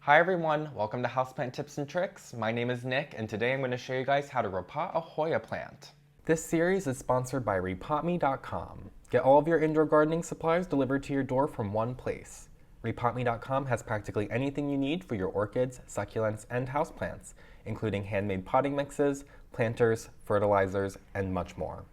Hi everyone, welcome to Houseplant Tips and Tricks. My name is Nick and today I'm going to show you guys how to repot a Hoya plant. This series is sponsored by Repotme.com. Get all of your indoor gardening supplies delivered to your door from one place. Repotme.com has practically anything you need for your orchids, succulents, and houseplants, including handmade potting mixes, planters, fertilizers, and much more.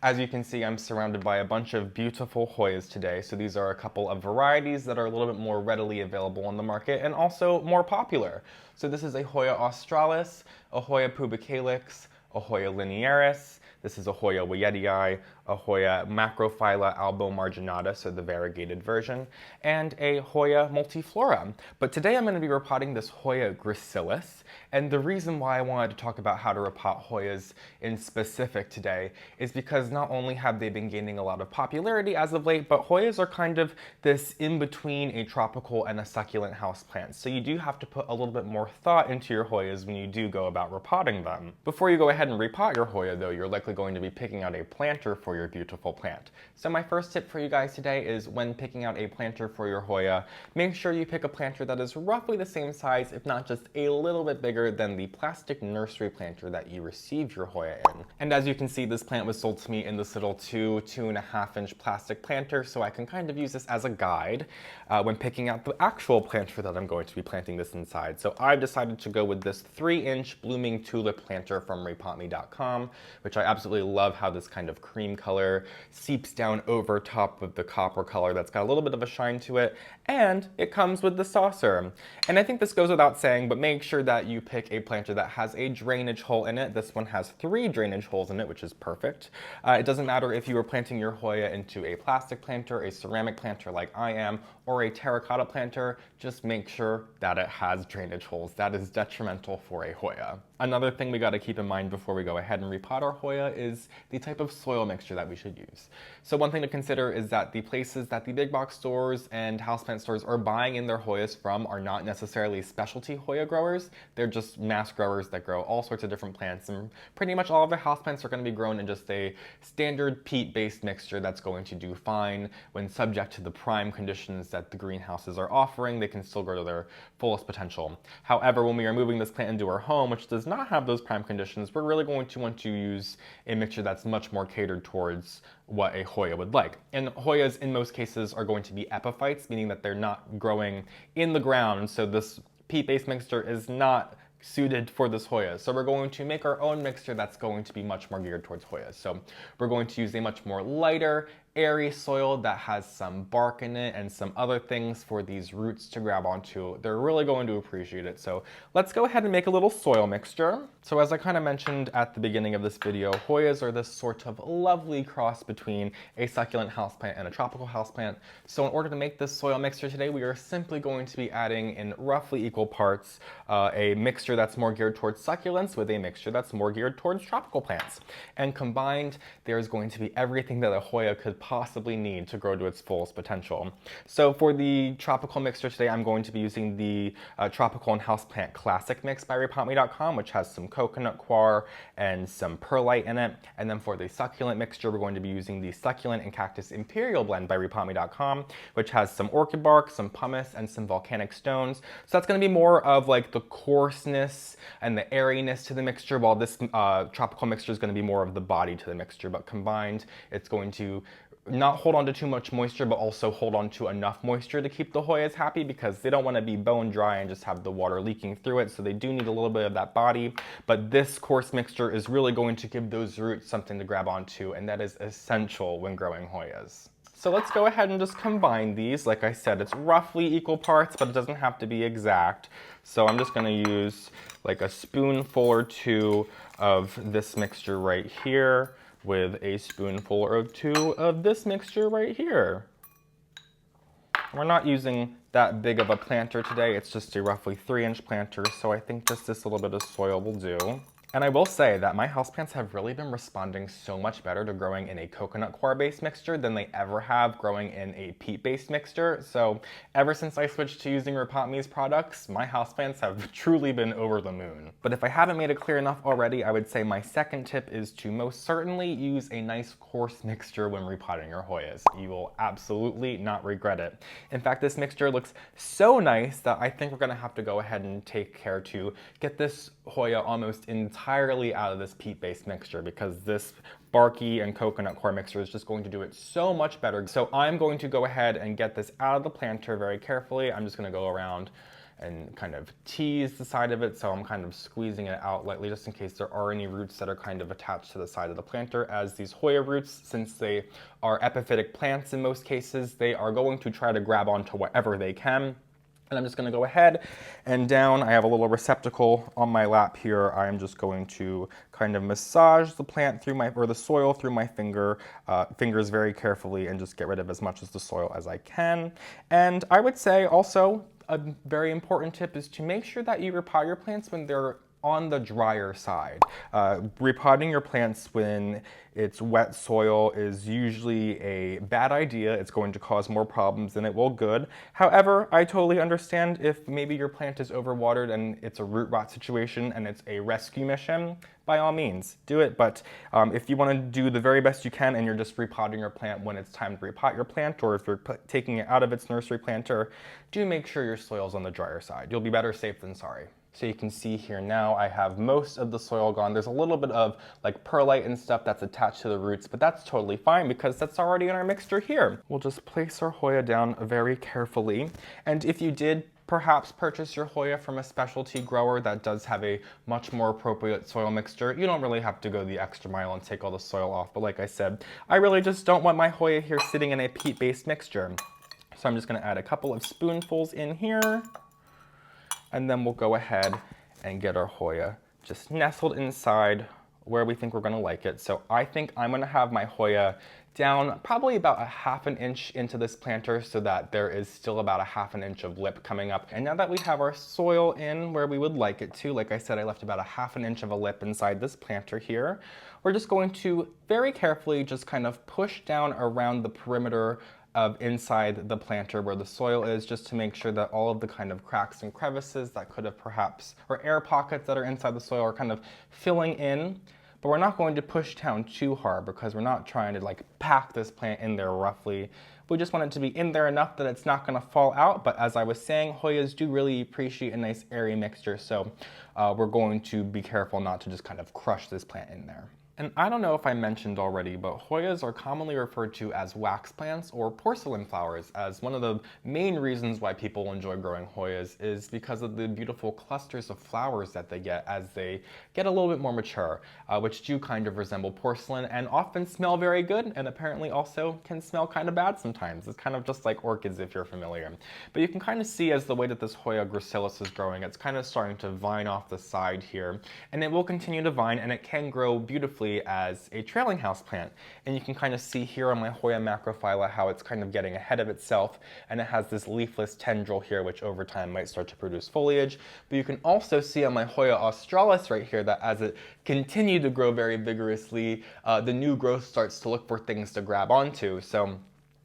As you can see, I'm surrounded by a bunch of beautiful Hoyas today. So these are a couple of varieties that are a little bit more readily available on the market and also more popular. So this is a Hoya australis, a Hoya pubicalyx, a Hoya linearis. This is a Hoya wayetii, a Hoya macrophylla Albo Marginata, so the variegated version, and a Hoya multiflora. But today I'm going to be repotting this Hoya gracilis, and the reason why I wanted to talk about how to repot Hoyas in specific today is because not only have they been gaining a lot of popularity as of late, but Hoyas are kind of this in-between a tropical and a succulent houseplant. So you do have to put a little bit more thought into your Hoyas when you do go about repotting them. Before you go ahead and repot your Hoya though, you're likely going to be picking out a planter for your beautiful plant. So my first tip for you guys today is when picking out a planter for your Hoya, make sure you pick a planter that is roughly the same size, if not just a little bit bigger than the plastic nursery planter that you received your Hoya in. And as you can see, this plant was sold to me in this little 2.5 inch plastic planter, so I can kind of use this as a guide when picking out the actual planter that I'm going to be planting this inside. So I've decided to go with this 3-inch blooming tulip planter from Repotme.com, which I absolutely love how this kind of cream color seeps down over top of the copper color that's got a little bit of a shine to it, and it comes with the saucer. And I think this goes without saying, but make sure that you pick a planter that has a drainage hole in it. This one has 3 drainage holes in it, which is perfect. It doesn't matter if you are planting your Hoya into a plastic planter, a ceramic planter like I am, or a terracotta planter, just make sure that it has drainage holes. That is detrimental for a Hoya. Another thing we got to keep in mind before we go ahead and repot our Hoya is the type of soil mixture that we should use. So one thing to consider is that the places that the big box stores and houseplant stores are buying in their Hoyas from are not necessarily specialty Hoya growers. They're just mass growers that grow all sorts of different plants, and pretty much all of their houseplants are going to be grown in just a standard peat-based mixture that's going to do fine when subject to the prime conditions that the greenhouses are offering. They can still grow to their fullest potential. However, when we are moving this plant into our home, which does not have those prime conditions, we're really going to want to use a mixture that's much more catered towards what a Hoya would like. And Hoyas in most cases are going to be epiphytes, meaning that they're not growing in the ground, so this peat-based mixture is not suited for this Hoya. So we're going to make our own mixture that's going to be much more geared towards Hoyas. So we're going to use a much more lighter, airy soil that has some bark in it and some other things for these roots to grab onto. They're really going to appreciate it. So let's go ahead and make a little soil mixture. So as I kind of mentioned at the beginning of this video, Hoyas are this sort of lovely cross between a succulent houseplant and a tropical houseplant. So in order to make this soil mixture today, we are simply going to be adding in roughly equal parts a mixture that's more geared towards succulents with a mixture that's more geared towards tropical plants. And combined, there's going to be everything that a Hoya could possibly need to grow to its fullest potential. So for the tropical mixture today, I'm going to be using the Tropical and Houseplant Classic Mix by Repotme.com, which has some coconut coir and some perlite in it. And then for the succulent mixture, we're going to be using the Succulent and Cactus Imperial blend by Repotme.com, which has some orchid bark, some pumice, and some volcanic stones. So that's going to be more of like the coarseness and the airiness to the mixture, while this tropical mixture is going to be more of the body to the mixture. But combined, it's going to not hold on to too much moisture, but also hold on to enough moisture to keep the Hoyas happy, because they don't want to be bone dry and just have the water leaking through it. So they do need a little bit of that body, but this coarse mixture is really going to give those roots something to grab onto, and that is essential when growing Hoyas. So let's go ahead and just combine these. Like I said, it's roughly equal parts, but it doesn't have to be exact. So I'm just going to use like a spoonful or 2 of this mixture right here, with a spoonful or 2 of this mixture right here. We're not using that big of a planter today. It's just a roughly 3-inch planter, so I think just this little bit of soil will do. And I will say that my houseplants have really been responding so much better to growing in a coconut coir-based mixture than they ever have growing in a peat-based mixture. So ever since I switched to using Repot products, my houseplants have truly been over the moon. But if I haven't made it clear enough already, I would say my second tip is to most certainly use a nice coarse mixture when repotting your Hoyas. You will absolutely not regret it. In fact, this mixture looks so nice that I think we're gonna have to go ahead and take care to get this Hoya almost entirely out of this peat-based mixture, because this barky and coconut coir mixture is just going to do it so much better. So I'm going to go ahead and get this out of the planter very carefully. I'm just gonna go around and kind of tease the side of it, so I'm kind of squeezing it out lightly just in case there are any roots that are kind of attached to the side of the planter, as these Hoya roots, since they are epiphytic plants in most cases, they are going to try to grab onto whatever they can. And I'm just gonna go ahead and down. I have a little receptacle on my lap here. I am just going to kind of massage the plant through the soil through my fingers very carefully, and just get rid of as much of the soil as I can. And I would say also, a very important tip is to make sure that you repot your plants when they're on the drier side. Repotting your plants when it's wet soil is usually a bad idea. It's going to cause more problems than it will good. However, I totally understand if maybe your plant is overwatered and it's a root rot situation and it's a rescue mission, by all means, do it. But if you want to do the very best you can and you're just repotting your plant when it's time to repot your plant, or if you're taking it out of its nursery planter, do make sure your soil's on the drier side. You'll be better safe than sorry. So you can see here now I have most of the soil gone. There's a little bit of like perlite and stuff that's attached to the roots, but that's totally fine because that's already in our mixture here. We'll just place our Hoya down very carefully. And if you did perhaps purchase your Hoya from a specialty grower that does have a much more appropriate soil mixture, you don't really have to go the extra mile and take all the soil off. But like I said, I really just don't want my Hoya here sitting in a peat-based mixture. So I'm just gonna add a couple of spoonfuls in here. And then we'll go ahead and get our Hoya just nestled inside where we think we're gonna like it. So I think I'm gonna have my Hoya down probably about a ½ an inch into this planter so that there is still about a ½ an inch of lip coming up. And now that we have our soil in where we would like it to, like I said, I left about a ½ an inch of a lip inside this planter here. We're just going to very carefully just kind of push down around the perimeter of inside the planter where the soil is, just to make sure that all of the kind of cracks and crevices that could have perhaps, or air pockets that are inside the soil are kind of filling in. But we're not going to push down too hard because we're not trying to like pack this plant in there roughly. We just want it to be in there enough that it's not gonna fall out. But as I was saying, Hoyas do really appreciate a nice airy mixture. So we're going to be careful not to just kind of crush this plant in there. And I don't know if I mentioned already, but Hoyas are commonly referred to as wax plants or porcelain flowers, as one of the main reasons why people enjoy growing Hoyas is because of the beautiful clusters of flowers that they get as they get a little bit more mature, which do kind of resemble porcelain and often smell very good, and apparently also can smell kind of bad sometimes. It's kind of just like orchids if you're familiar. But you can kind of see as the way that this Hoya gracilis is growing, it's kind of starting to vine off the side here, and it will continue to vine, and it can grow beautifully as a trailing house plant. And you can kind of see here on my Hoya macrophylla how it's kind of getting ahead of itself, and it has this leafless tendril here which over time might start to produce foliage. But you can also see on my Hoya australis right here that as it continued to grow very vigorously, the new growth starts to look for things to grab onto. So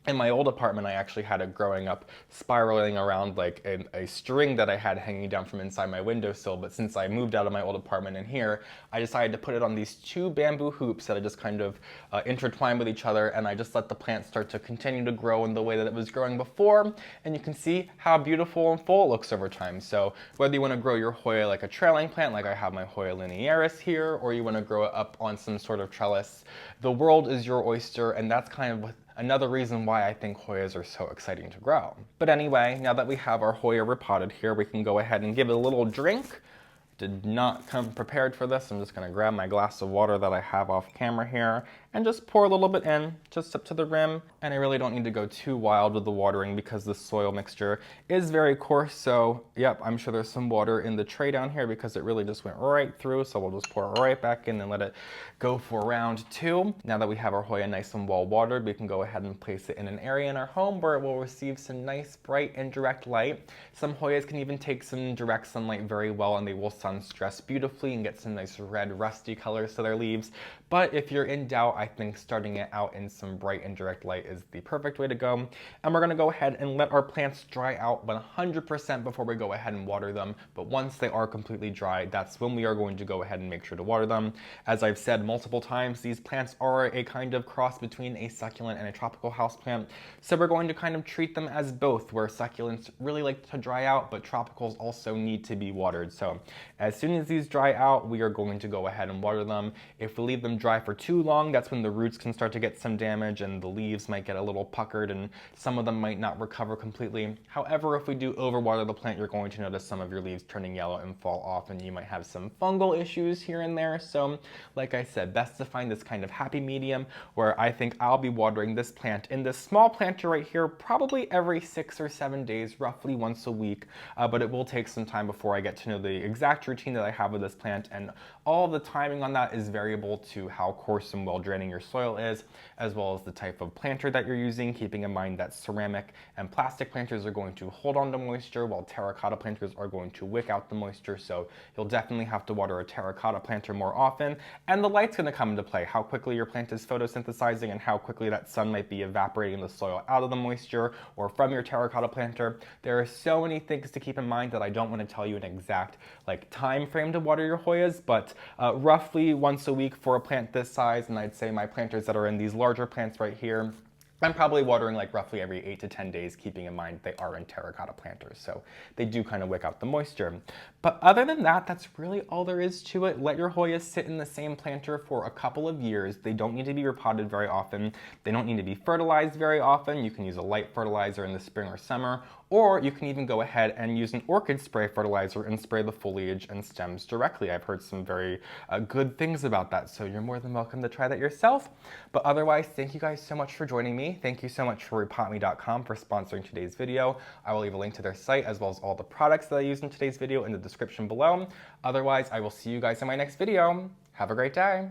in my old apartment, I actually had it growing up, spiraling around like a string that I had hanging down from inside my windowsill. But since I moved out of my old apartment in here, I decided to put it on these 2 bamboo hoops that I just kind of intertwined with each other. And I just let the plant start to continue to grow in the way that it was growing before. And you can see how beautiful and full it looks over time. So whether you want to grow your Hoya like a trailing plant, like I have my Hoya linearis here, or you want to grow it up on some sort of trellis, the world is your oyster. And that's kind of what another reason why I think Hoyas are so exciting to grow. But anyway, now that we have our Hoya repotted here, we can go ahead and give it a little drink. Did not come prepared for this. I'm just gonna grab my glass of water that I have off camera here, and just pour a little bit in, just up to the rim. And I really don't need to go too wild with the watering because the soil mixture is very coarse. So yep, I'm sure there's some water in the tray down here because it really just went right through. So we'll just pour it right back in and let it go for round 2. Now that we have our Hoya nice and well watered, we can go ahead and place it in an area in our home where it will receive some nice bright indirect light. Some Hoyas can even take some direct sunlight very well, and they will sun stress beautifully and get some nice red rusty colors to their leaves. But if you're in doubt, I think starting it out in some bright indirect light is the perfect way to go. And we're gonna go ahead and let our plants dry out 100% before we go ahead and water them. But once they are completely dry, that's when we are going to go ahead and make sure to water them. As I've said multiple times, these plants are a kind of cross between a succulent and a tropical houseplant. So we're going to kind of treat them as both, where succulents really like to dry out, but tropicals also need to be watered. So as soon as these dry out, we are going to go ahead and water them. If we leave them dry for too long, that's when the roots can start to get some damage and the leaves might get a little puckered and some of them might not recover completely. However, if we do overwater the plant, you're going to notice some of your leaves turning yellow and fall off, and you might have some fungal issues here and there. So like I said, best to find this kind of happy medium where I think I'll be watering this plant in this small planter right here probably every 6 or 7 days, roughly once a week. But it will take some time before I get to know the exact routine that I have with this plant, and all the timing on that is variable to how coarse and well draining your soil is, as well as the type of planter that you're using, keeping in mind that ceramic and plastic planters are going to hold on to moisture while terracotta planters are going to wick out the moisture. So you'll definitely have to water a terracotta planter more often, and the light's going to come into play, how quickly your plant is photosynthesizing and how quickly that sun might be evaporating the soil out of the moisture or from your terracotta planter. There are so many things to keep in mind that I don't want to tell you an exact time frame to water your Hoyas, but roughly once a week for a plant this size. And I'd say my planters that are in these larger plants right here, I'm probably watering roughly every 8 to 10 days, keeping in mind they are in terracotta planters, so they do kind of wick out the moisture. But other than that, that's really all there is to it. Let your Hoyas sit in the same planter for a couple of years. They don't need to be repotted very often. They don't need to be fertilized very often. You can use a light fertilizer in the spring or summer, or you can even go ahead and use an orchid spray fertilizer and spray the foliage and stems directly. I've heard some very good things about that, so you're more than welcome to try that yourself. But otherwise, thank you guys so much for joining me. Thank you so much for Repotme.com for sponsoring today's video. I will leave a link to their site as well as all the products that I used in today's video in the description below. Otherwise, I will see you guys in my next video. Have a great day.